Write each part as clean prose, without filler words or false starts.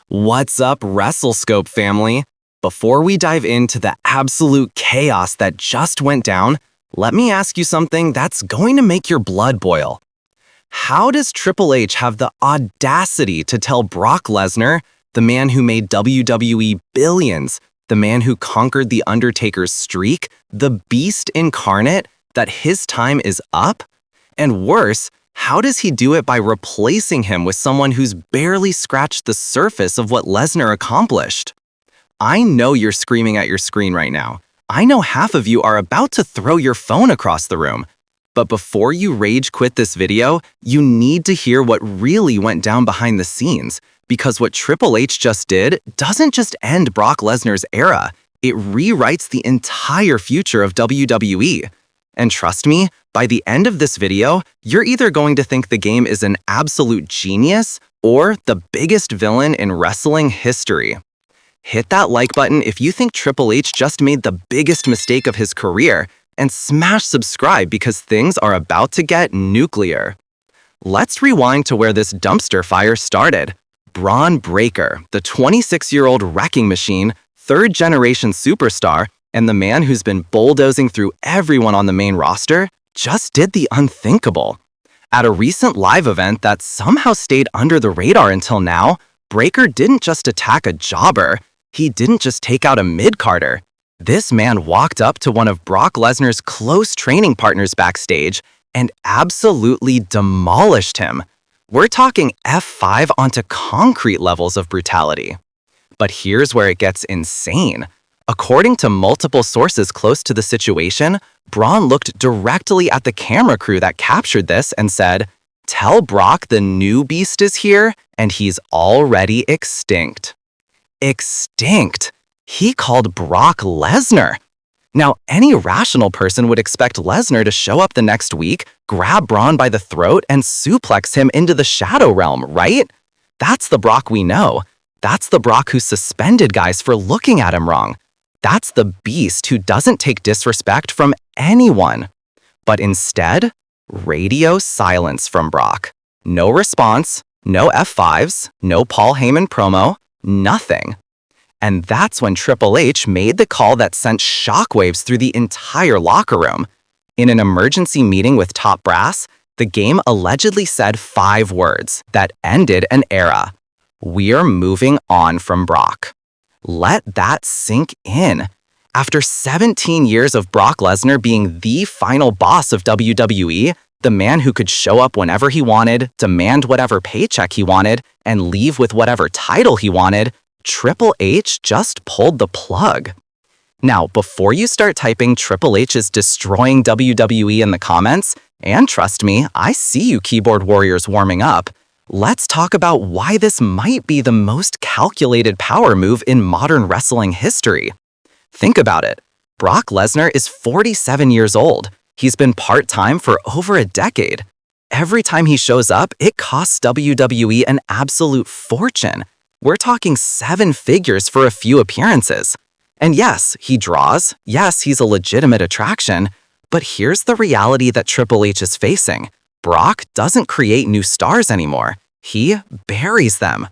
What's up, WrestleScope family? Before we dive into the absolute chaos that just went down, let me ask you something that's going to make your blood boil. How does Triple H have the audacity to tell Brock Lesnar, the man who made WWE billions, the man who conquered The Undertaker's streak, the beast incarnate, that his time is up? And worse, how does he do it by replacing him with someone who's barely scratched the surface of what Lesnar accomplished? I know you're screaming at your screen right now. I know half of you are about to throw your phone across the room. But before you rage quit this video, you need to hear what really went down behind the scenes, because what Triple H just did doesn't just end Brock Lesnar's era, it rewrites the entire future of WWE. And trust me, by the end of this video, you're either going to think the game is an absolute genius or the biggest villain in wrestling history. Hit that like button if you think Triple H just made the biggest mistake of his career, and smash subscribe because things are about to get nuclear. Let's rewind to where this dumpster fire started. Bron Breakker, the 26-year-old wrecking machine, third-generation superstar, and the man who's been bulldozing through everyone on the main roster, just did the unthinkable. At a recent live event that somehow stayed under the radar until now, Breakker didn't just attack a jobber, he didn't just take out a mid-carder. This man walked up to one of Brock Lesnar's close training partners backstage and absolutely demolished him. We're talking F5 onto concrete levels of brutality. But here's where it gets insane. According to multiple sources close to the situation, Bron looked directly at the camera crew that captured this and said, "Tell Brock the new beast is here and he's already extinct." Extinct? He called Brock Lesnar. Now, any rational person would expect Lesnar to show up the next week, grab Bron by the throat, and suplex him into the Shadow Realm, right? That's the Brock we know. That's the Brock who suspended guys for looking at him wrong. That's the beast who doesn't take disrespect from anyone. But instead, radio silence from Brock. No response, no F5s, no Paul Heyman promo, nothing. And that's when Triple H made the call that sent shockwaves through the entire locker room. In an emergency meeting with top brass, the game allegedly said 5 words that ended an era. "We're moving on from Brock." Let that sink in. After 17 years of Brock Lesnar being the final boss of WWE, the man who could show up whenever he wanted, demand whatever paycheck he wanted, and leave with whatever title he wanted, Triple H just pulled the plug. Now, before you start typing Triple H is destroying WWE in the comments, and trust me, I see you keyboard warriors warming up, let's talk about why this might be the most calculated power move in modern wrestling history. Think about it. Brock Lesnar is 47 years old. He's been part-time for over a decade. Every time he shows up, it costs WWE an absolute fortune. We're talking 7 figures for a few appearances. And yes, he draws. Yes, he's a legitimate attraction. But here's the reality that Triple H is facing. Brock doesn't create new stars anymore. He buries them.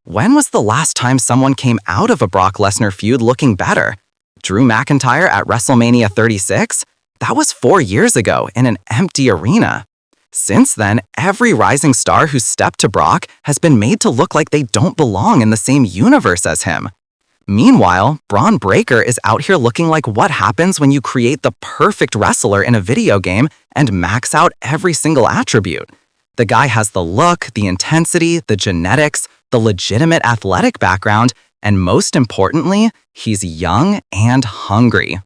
When was the last time someone came out of a Brock Lesnar feud looking better? Drew McIntyre at WrestleMania 36? That was 4 years ago in an empty arena. Since then, every rising star who's stepped to Brock has been made to look like they don't belong in the same universe as him. Meanwhile, Bron Breakker is out here looking like what happens when you create the perfect wrestler in a video game and max out every single attribute. The guy has the look, the intensity, the genetics, the legitimate athletic background, and most importantly, he's young and hungry.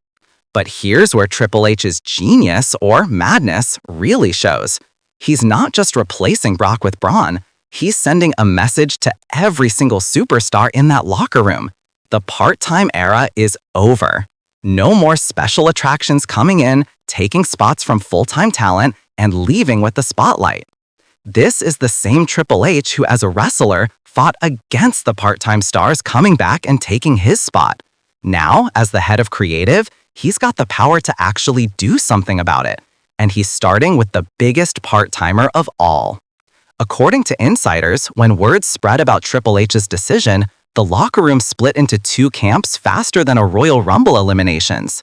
But here's where Triple H's genius, or madness, really shows. He's not just replacing Brock with Bron, he's sending a message to every single superstar in that locker room. The part-time era is over. No more special attractions coming in, taking spots from full-time talent, and leaving with the spotlight. This is the same Triple H who, as a wrestler, fought against the part-time stars coming back and taking his spot. Now, as the head of creative, he's got the power to actually do something about it. And he's starting with the biggest part-timer of all. According to insiders, when word spread about Triple H's decision, the locker room split into two camps faster than a Royal Rumble eliminations.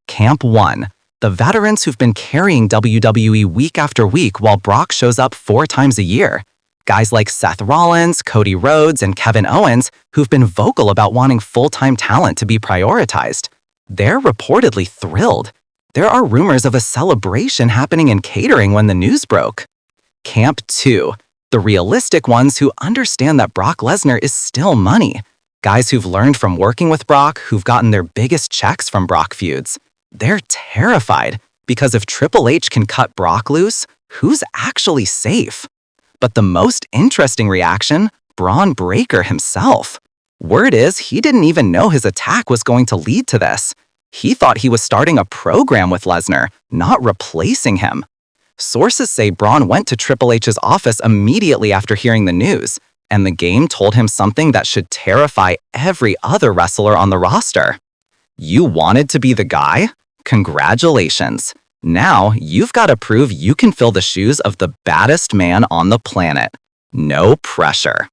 Camp 1, the veterans who've been carrying WWE week after week while Brock shows up 4 times a year. Guys like Seth Rollins, Cody Rhodes, and Kevin Owens, who've been vocal about wanting full-time talent to be prioritized. They're reportedly thrilled. There are rumors of a celebration happening in catering when the news broke. Camp 2, the realistic ones who understand that Brock Lesnar is still money. Guys who've learned from working with Brock, who've gotten their biggest checks from Brock feuds. They're terrified, because if Triple H can cut Brock loose, who's actually safe? But the most interesting reaction, Bron Breakker himself. Word is he didn't even know his attack was going to lead to this. He thought he was starting a program with Lesnar, not replacing him. Sources say Bron went to Triple H's office immediately after hearing the news, and the game told him something that should terrify every other wrestler on the roster. You wanted to be the guy? Congratulations. Now you've got to prove you can fill the shoes of the baddest man on the planet. No pressure.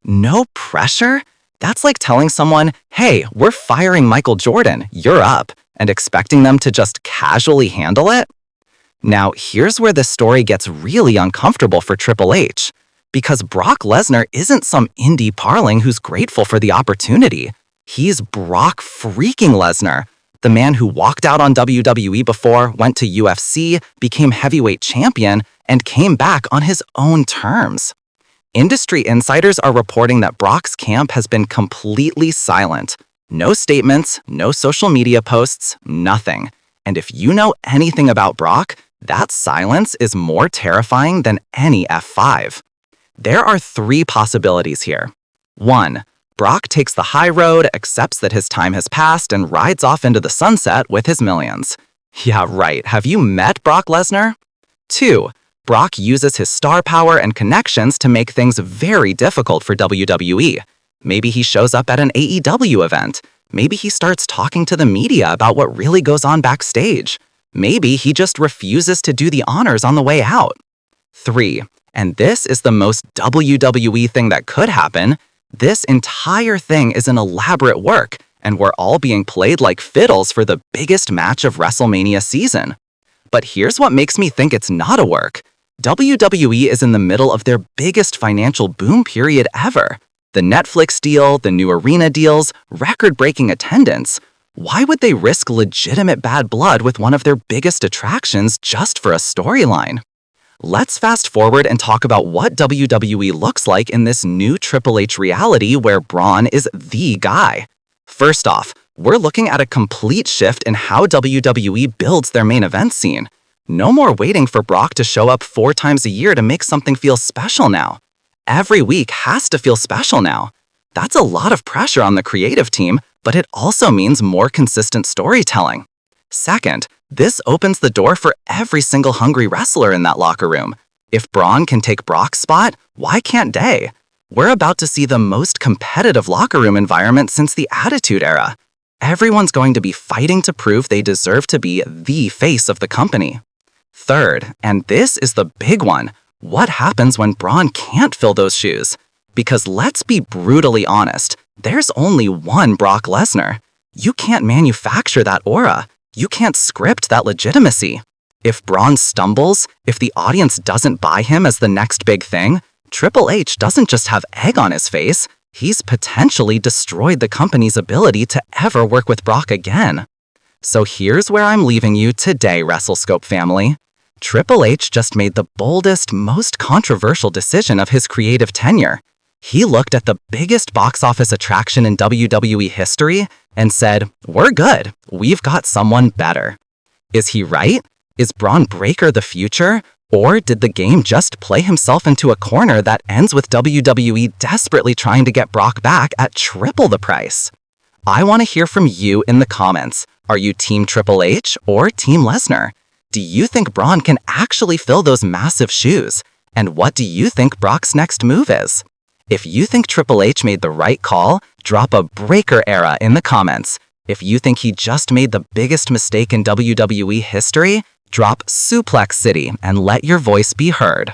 No pressure? That's like telling someone, hey, we're firing Michael Jordan, you're up, and expecting them to just casually handle it? Now, here's where the story gets really uncomfortable for Triple H, because Brock Lesnar isn't some indie parling who's grateful for the opportunity. He's Brock freaking Lesnar, the man who walked out on WWE before, went to UFC, became heavyweight champion, and came back on his own terms. Industry insiders are reporting that Brock's camp has been completely silent. No statements, no social media posts, nothing. And if you know anything about Brock, that silence is more terrifying than any F5. There are 3 possibilities here. 1. Brock takes the high road, accepts that his time has passed, and rides off into the sunset with his millions. Yeah, right. Have you met Brock Lesnar? 2. Brock uses his star power and connections to make things very difficult for WWE. Maybe he shows up at an AEW event. Maybe he starts talking to the media about what really goes on backstage. Maybe he just refuses to do the honors on the way out. 3. And this is the most WWE thing that could happen. This entire thing is an elaborate work, and we're all being played like fiddles for the biggest match of WrestleMania season. But here's what makes me think it's not a work. WWE is in the middle of their biggest financial boom period ever. The Netflix deal, the new arena deals, record-breaking attendance. Why would they risk legitimate bad blood with one of their biggest attractions just for a storyline? Let's fast forward and talk about what WWE looks like in this new Triple H reality where Bron is the guy. First off, we're looking at a complete shift in how WWE builds their main event scene. No more waiting for Brock to show up 4 times a year to make something feel special now. Every week has to feel special now. That's a lot of pressure on the creative team, but it also means more consistent storytelling. Second, this opens the door for every single hungry wrestler in that locker room. If Bron can take Brock's spot, why can't they? We're about to see the most competitive locker room environment since the Attitude Era. Everyone's going to be fighting to prove they deserve to be the face of the company. Third, and this is the big one, what happens when Bron can't fill those shoes? Because let's be brutally honest, there's only one Brock Lesnar. You can't manufacture that aura. You can't script that legitimacy. If Bron stumbles, if the audience doesn't buy him as the next big thing, Triple H doesn't just have egg on his face, he's potentially destroyed the company's ability to ever work with Brock again. So here's where I'm leaving you today, WrestleScope family. Triple H just made the boldest, most controversial decision of his creative tenure. He looked at the biggest box office attraction in WWE history and said, we're good, we've got someone better. Is he right? Is Bron Breakker the future? Or did the game just play himself into a corner that ends with WWE desperately trying to get Brock back at triple the price? I want to hear from you in the comments. Are you Team Triple H or Team Lesnar? Do you think Bron can actually fill those massive shoes? And what do you think Brock's next move is? If you think Triple H made the right call, drop a Breakker era in the comments. If you think he just made the biggest mistake in WWE history, drop Suplex City and let your voice be heard.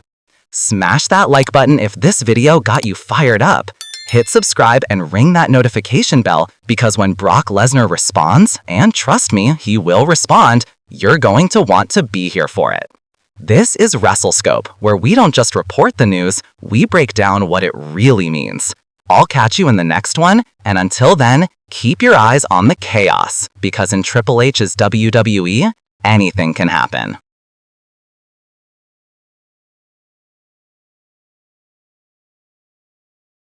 Smash that like button if this video got you fired up. Hit subscribe and ring that notification bell because when Brock Lesnar responds, and trust me, he will respond, you're going to want to be here for it. This is WrestleScope, where we don't just report the news, we break down what it really means. I'll catch you in the next one, and until then, keep your eyes on the chaos, because in Triple H's WWE, anything can happen.